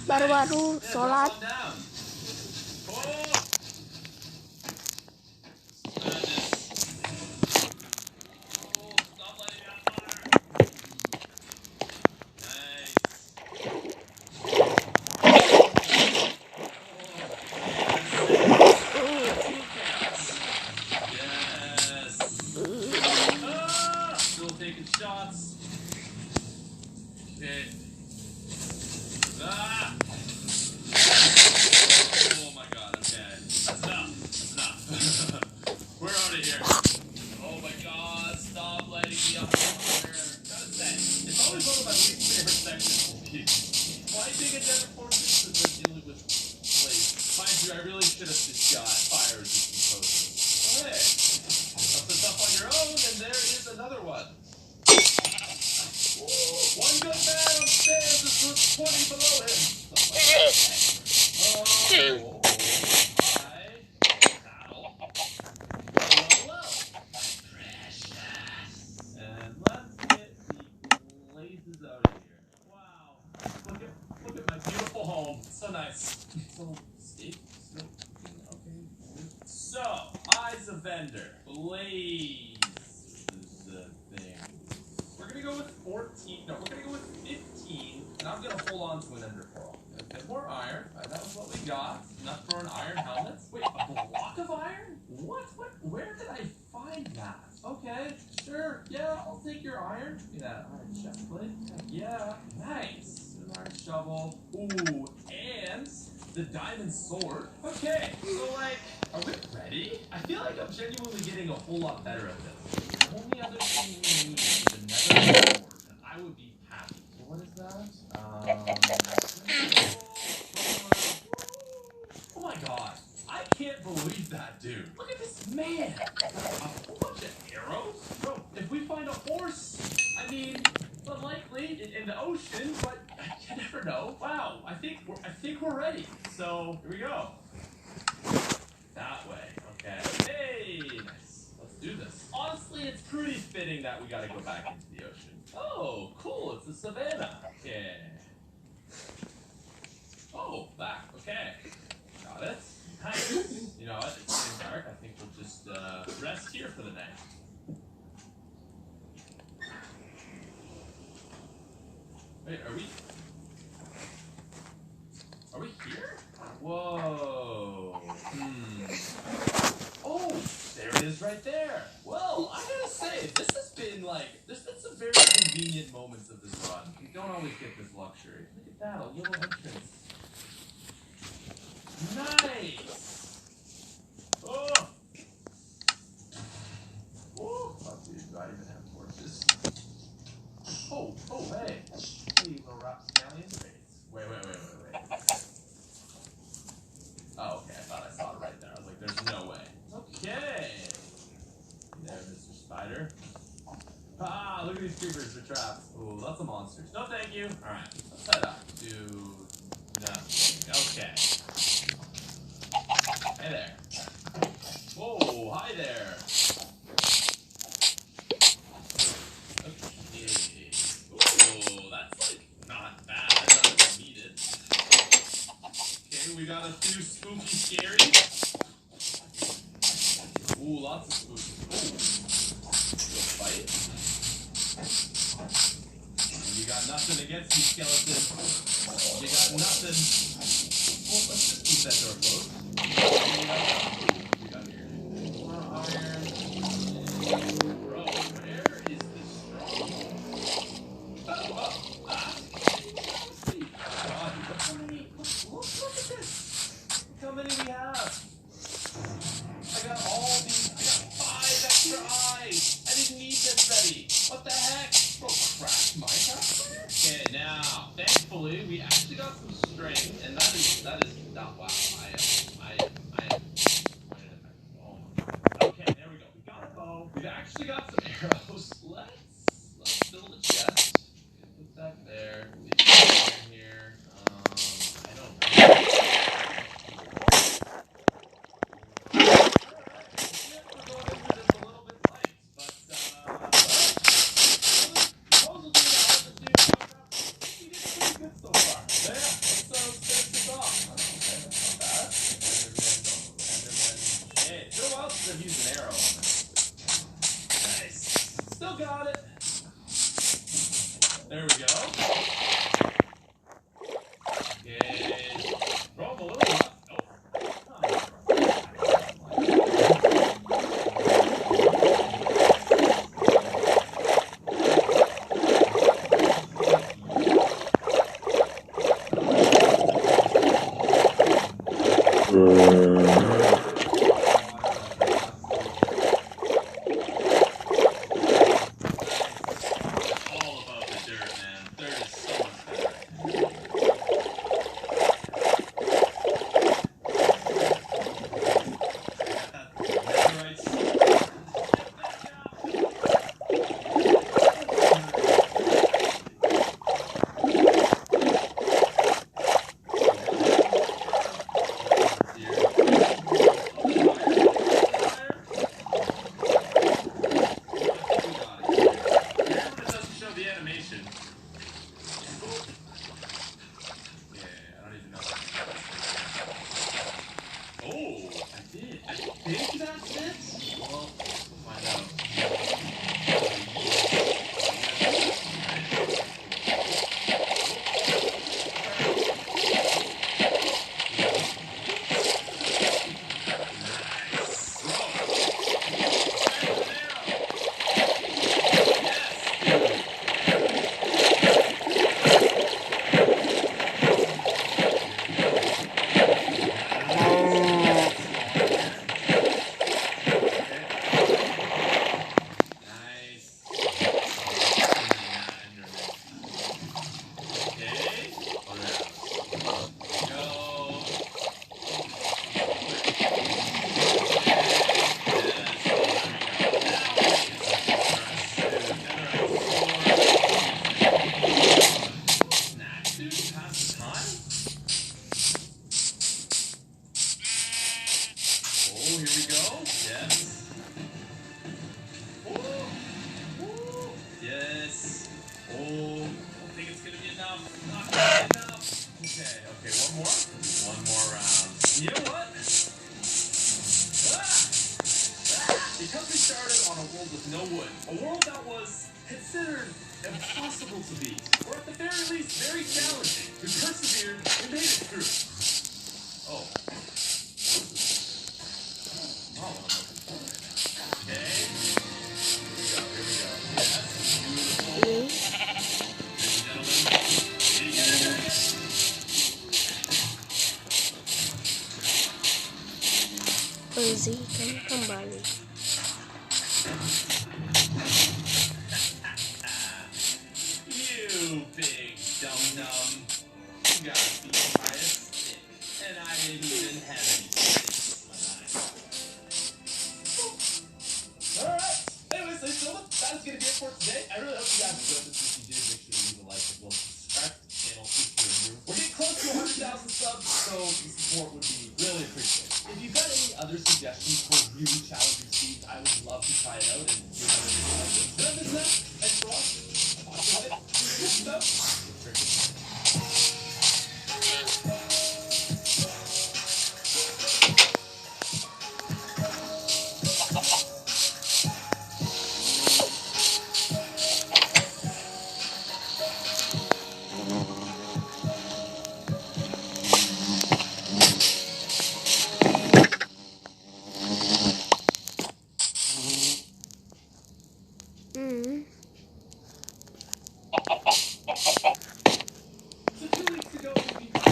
Baru-baru sholat. Sword. Okay, so like, are we ready? I feel like I'm genuinely getting a whole lot better at this. The only other thing we need is another sword, and I would be happy. So what is that? Oh my god, I can't believe that, dude. Look at this man. A whole bunch of arrows? Bro, if we find a horse, I mean, unlikely in the ocean, but you never know. Wow, I think we're ready. So here we go. That way. Okay. Hey, nice. Let's do this. Honestly, it's pretty fitting that we gotta go back into the ocean. Oh, cool. It's a savannah. Okay. Oh, back. Okay. Got it. Nice. You know what? It's getting dark. I think we'll just rest here for the night. Wait, are Whoa. Oh, there it is right there. Well, I gotta say, this has been like, there's been some very convenient moments of this run. You don't always get this luxury. Look at that, a little entrance. Nice. Oh. Oh, let's see, do I even have torches? Oh, hey. Hey, little rapscallion. Wait. Oh, okay, I thought I saw it right there. I was like, there's no way. Okay. There, Mr. Spider. Ah, look at these creepers, they're traps. Ooh, lots of monsters. No, thank you. Alright, let's head up to nothing. Okay. Hey there. Whoa, hi there. Okay. Ooh, that's like not bad. That's not what I needed. Okay, we got a few spooky scary. Ooh, lots of spooky. Ooh. Fight. You got nothing against you, skeleton. You got nothing. Well, let's just keep that door closed. What we got here? More iron. Bro, where is this stronghold? See. God, look how many. Look at this. Look how many we have. I got all these. I got 5 extra eyes. I didn't need this ready. What the heck? Bro, crash Minecraft player? Okay, now, thankfully, we actually got some string, and that is not, wow, I am. Oh my God. Okay, there we go. We got a bow. We've actually got some arrows. Let's build a chest. Put that there. Leave it in here. I don't know. We're going into this a little bit light, but I've used an arrow on it. Nice. Still got it. There we go. Okay. Throw him a little left. Because we started on a world with no wood, a world that was considered impossible to beat, or at the very least, very challenging, we persevered, we made it through. Oh, bersihkan kembali. You big dum-dum. You gotta be quiet. And I didn't even have any stitches in my eyes. Alright. Anyways, ladies and gentlemen, that is gonna be it for today. I really hope you guys enjoyed this. If you did, make sure to leave a like as well as subscribe to the channel if you're new. We're getting close to 100,000 subs, so the support would be really appreciated. If you've got any other suggestions for really challenging speeds, I would love to try it out and do another video like this. But other than that, thanks for watching. I'll see you later. So 2 weeks ago, we but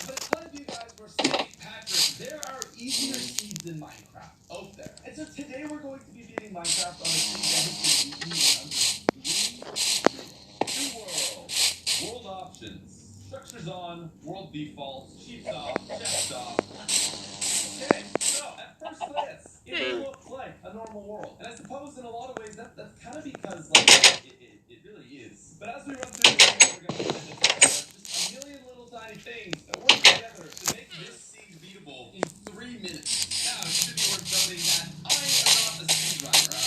a ton of you guys were saying, Patrick, there are easier seeds in Minecraft out there. And so today we're going to be beating Minecraft on the seed that is easy under 2 worlds. World options. Structures on, world defaults, sheep's off, chest off. Okay, so at first glance, it looks like a normal world. And I suppose in a lot of ways that's kind of because like it really is. But as we run through this, we're going to find that there's just a million little tiny things that work together to make this seed beatable in 3 minutes. Now, it should be worth noting that I am not a speedrunner.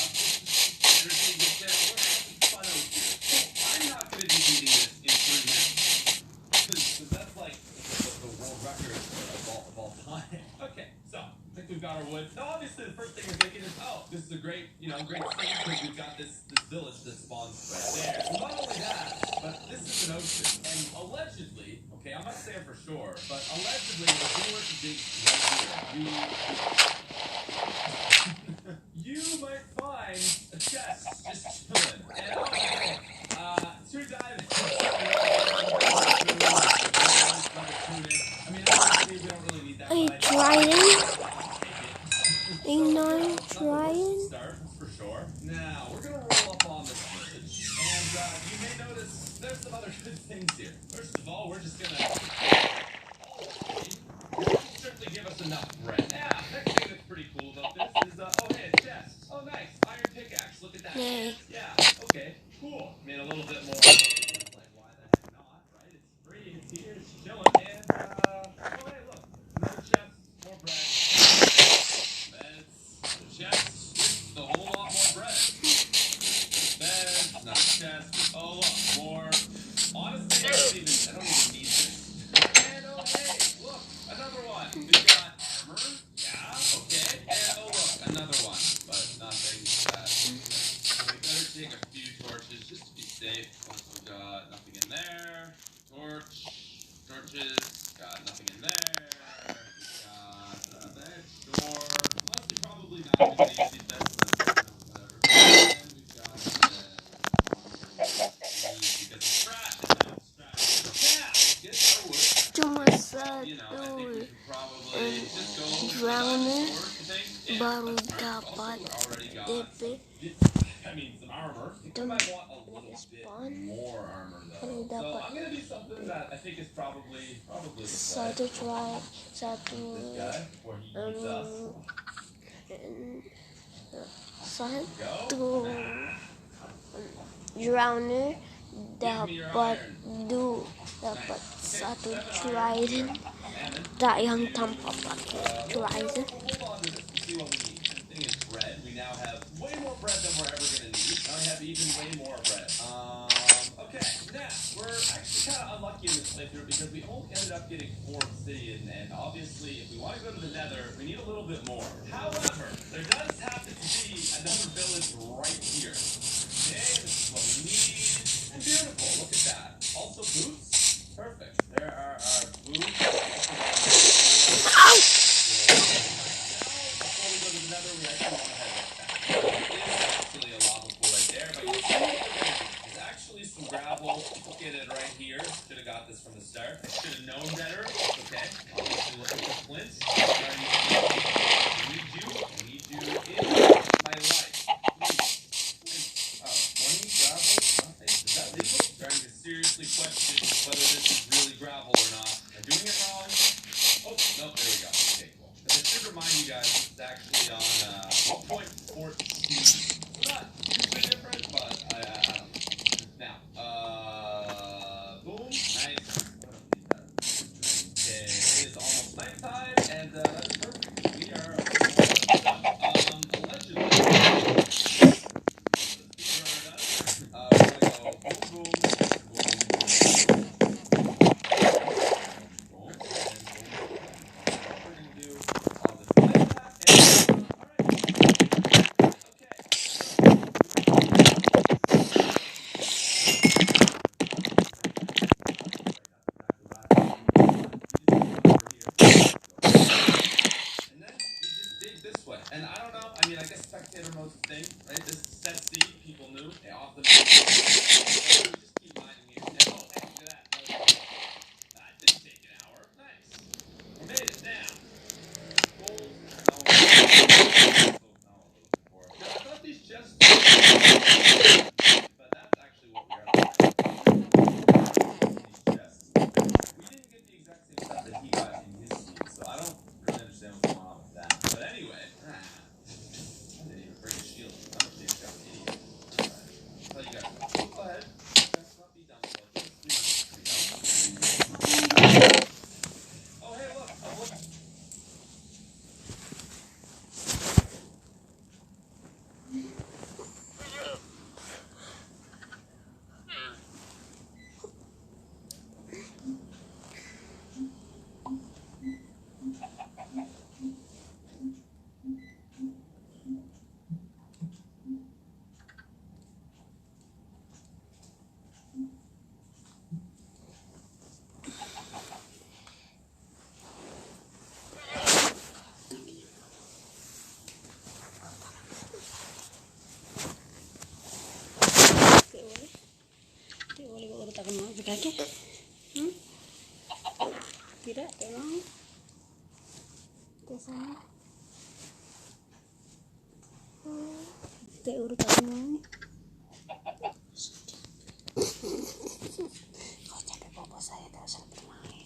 We're having fun out here. So I'm not going to be beating this in 3 minutes. Because that's like the world record of all time. Okay, so I think we've got our wood. Now, obviously, the first thing you're thinking is, oh, this is a great scene because we've got this village that spawns right there. So not only that, but this is an ocean. And allegedly, okay, I'm not saying for sure, but allegedly, if we were to dig right here, you might find a chest just chilling. And okay, two dives. I mean, obviously, we don't really need that. Are you trying? Are you not trying? Start, for sure. Now, we're going to roll up on this village. And you may notice there's some other good things here. First of all, we're just going to strictly give us enough bread. Yeah, next thing that's pretty cool about this is, oh, hey, a chest. Oh, nice. Iron pickaxe. Look at that. Yay. Yeah, okay, cool. I mean, a little bit more. Like, why the heck not, right? It's free. It's here. It's chilling. And, oh, hey, look. Another chest. More bread. Beds. Chest. Just a whole lot more bread. Beds. Another chest. Oh, look. More. Honestly, I don't even need this. And, oh, hey, look. Another one. We've got armor. Yeah, okay. And, oh, look. Another one. But nothing that. We better take a few torches just to be safe. Also got nothing in there. Torches. Got nothing in there. We got that door. Honestly, probably not even gonna use these beds, but whatever. And we've got because it's trash in there. It's trash. Yeah, get our wood. Cuma You know, I think we satu should probably just go drowner yeah, baru that's right. dapat Also, we already got DP. I mean, some armor. I Dan might want a little bit spawn more armor though. baru So dapat I'm gonna do something that I think is probably the satu play. satu This guy, where he eats us. satu drowner dapat dapat satu trident tak yang tanpa pakai trident. Hold on to this and see what we need. The thing is bread. We now have way more bread than we're ever gonna need. Now we have even way more bread. Okay, now we're actually kind of unlucky in this playthrough because we only ended up getting 4 obsidian, and obviously if we want to go to the nether, we need a little bit more. However, there does happen to be another village right here. Okay, this is what we need. And beautiful, look at that. Also boots, perfect. There are our boots. Ow! Before we go to the nether, we actually want to head back. There is actually a lava pool right there, but you'll see there's actually some ground gravel. Get it right here. Should have got this from the start. I should have known better. Okay. Obviously, look at the flints. I need you in my life. Please. Oh, 20 gravel? Nothing? Is that legal? I'm starting to seriously question whether this is really gravel or not. Am I doing it wrong? Oh, no, there we go. Okay, cool. But I should remind you guys, this is actually on 1.14. Not hugely different, but I don't know. Now, boom, nice. Okay, it is almost nighttime, and that's perfect. We are allegedly. We're gonna go boom, boom, boom, boom, we're gonna do all this like that, and alright. And then you just dig this way. And I don't know, I mean, I guess spectator mode's a thing, right? This is set C, people knew. They often just keep mining here. And oh, hey, look at that. That didn't take an hour. Nice. We made it now. Gold. No. No, I thought these chests. But that's actually what we are looking for. These chests. We didn't get the exact same stuff that he got in his seed, so I don't really understand what's going on with that. But anyway, I didn't even bring a shield. I'm a big dumb idiot. I'll tell you guys what. Go ahead. Let's not be dumb about this. Oh, hey, look. Oh, look. Boleh kok letakkan mau kaki? Tidak, tak mau. Ke sana. Tak urutan mau. Kau capek bobo saya tak usah bermain.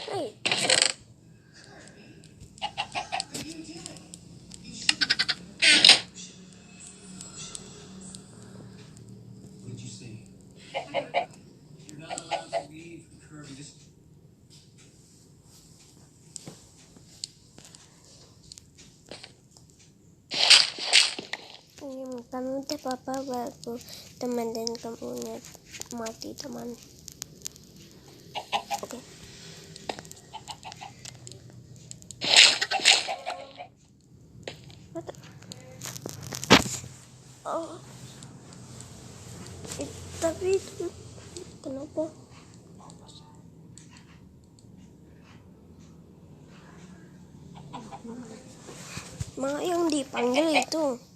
Hey. What did you say? You're not allowed to leave, Kirby. Just Kamu udah papa baru teman dan kamu mati teman. Oke. Oh. Tapi itu kenapa? Mak yang dipanggil itu.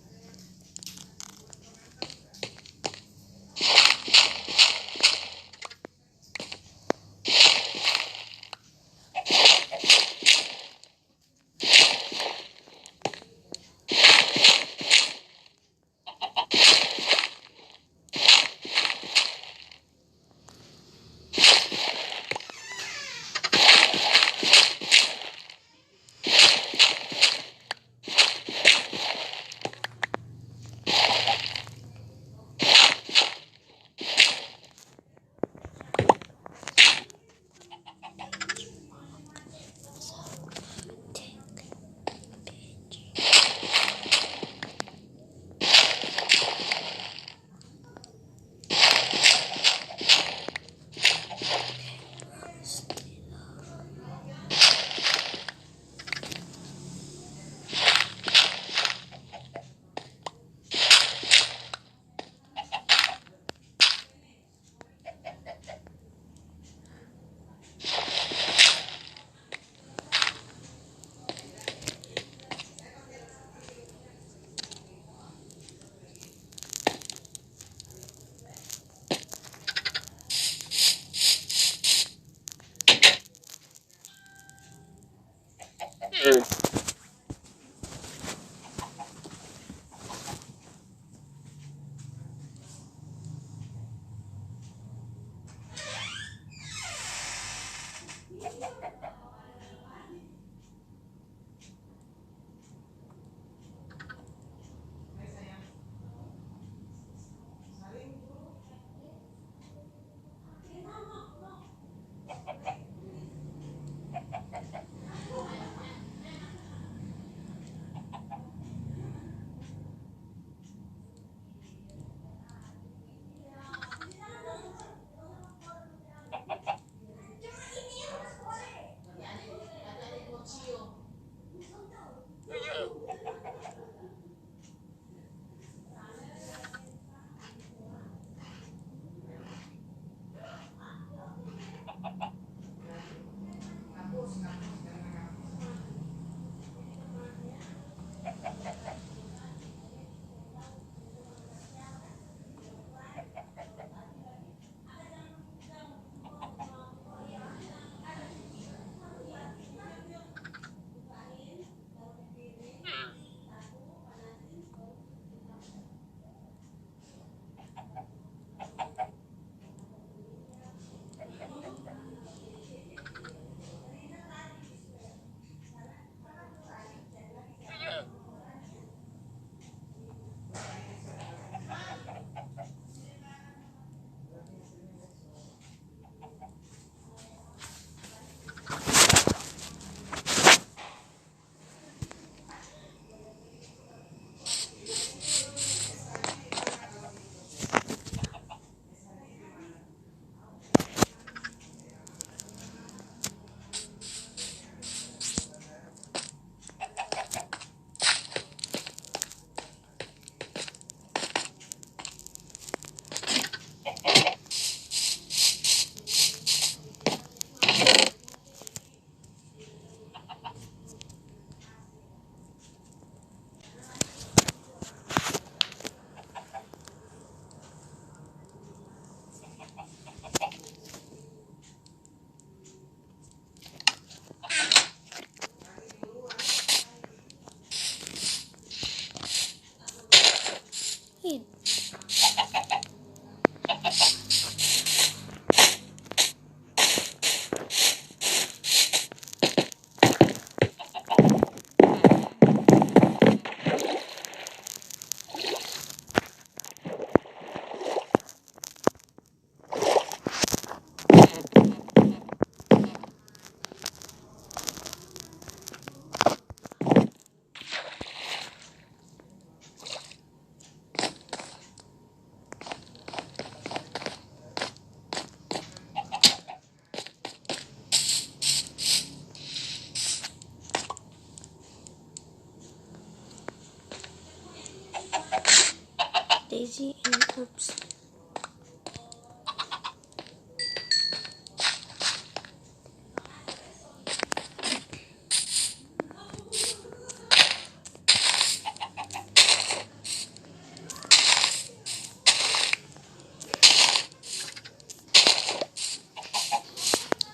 Daisy and Oops.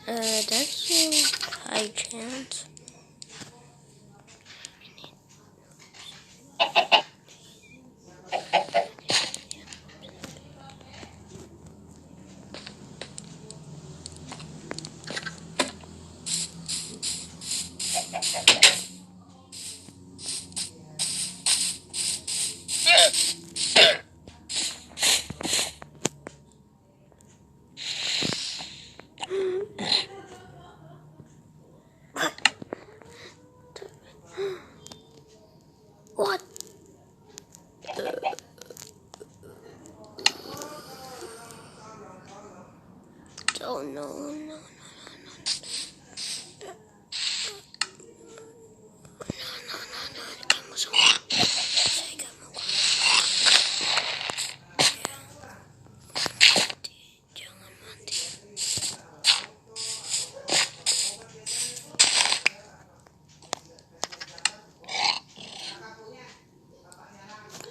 That's a high chance. What? Oh no. Kamu semua. Saya gak mau mati. Jangan mati.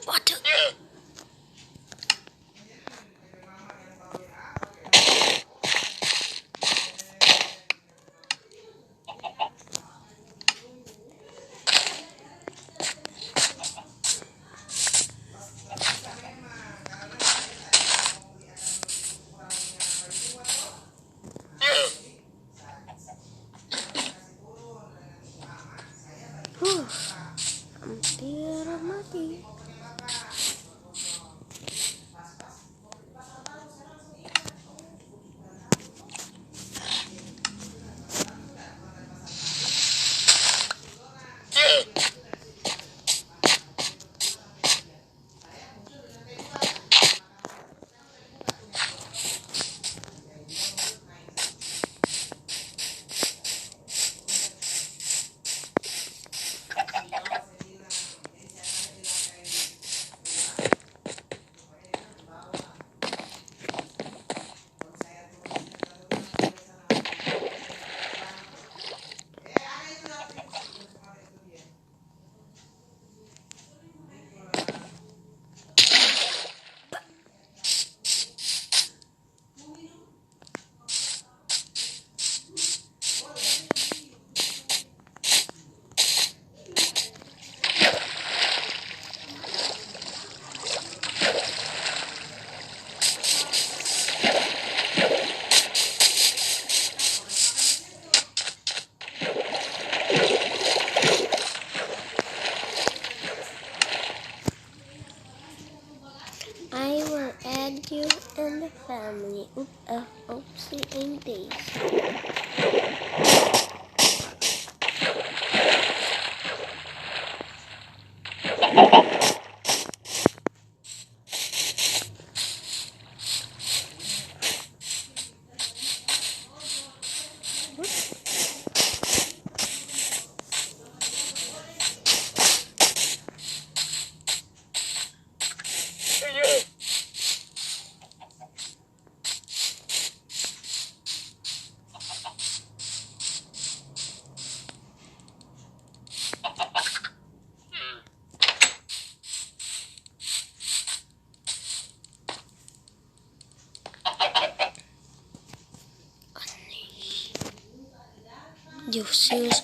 Waduh. Hampir mati. I will add you and the family. Oopsie and Daisy. You serious?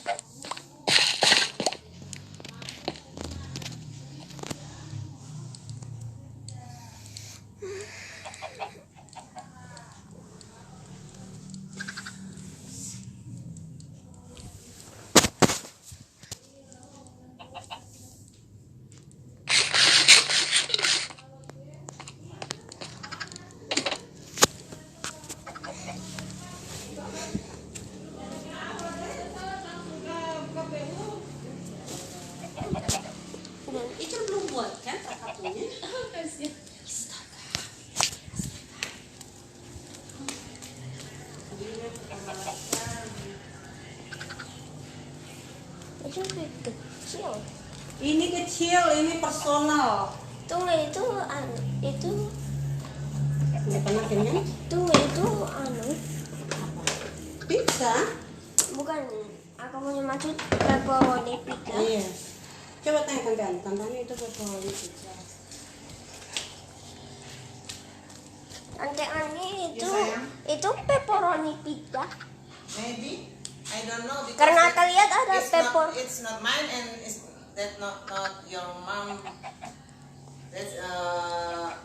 Itu belum buat kan kartunya? Kasih. Itu kecil. Ini kecil, ini personal. Tunggu itu itu Nggak pernah kenyang? tunggu itu Pizza? bukan. Aku punya maksud pepperoni pizza. Iya. Coba tanya Tonton itu pepperoni pizza. Tante Ani itu Yes, sayang. itu pepperoni pizza. Maybe I don't know because Karena aku lihat ada pepper. It's not mine and it's that not your mom. That's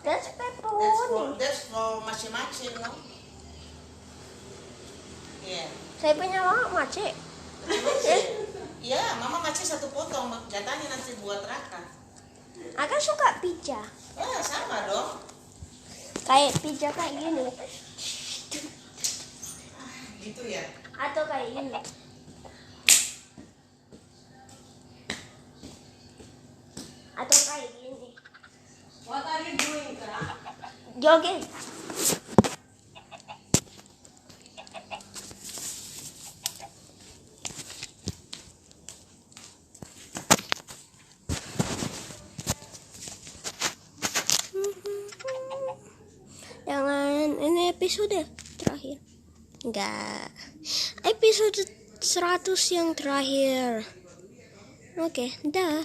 That's pepperoni. that's for machi-machi, no? Yeah. Saya punya mama mace. Ya, mama machi satu potong, jatahnya nanti buat Raka. Aku suka pizza. Oh, sama dong. Kayak pizza kayak gini. Gitu ya. Atau kayak gini. Atau kayak gini. What are you doing, Kak? Jogging. Jangan, ini episode terakhir. Enggak. Episode 100 yang terakhir. Oke, dah.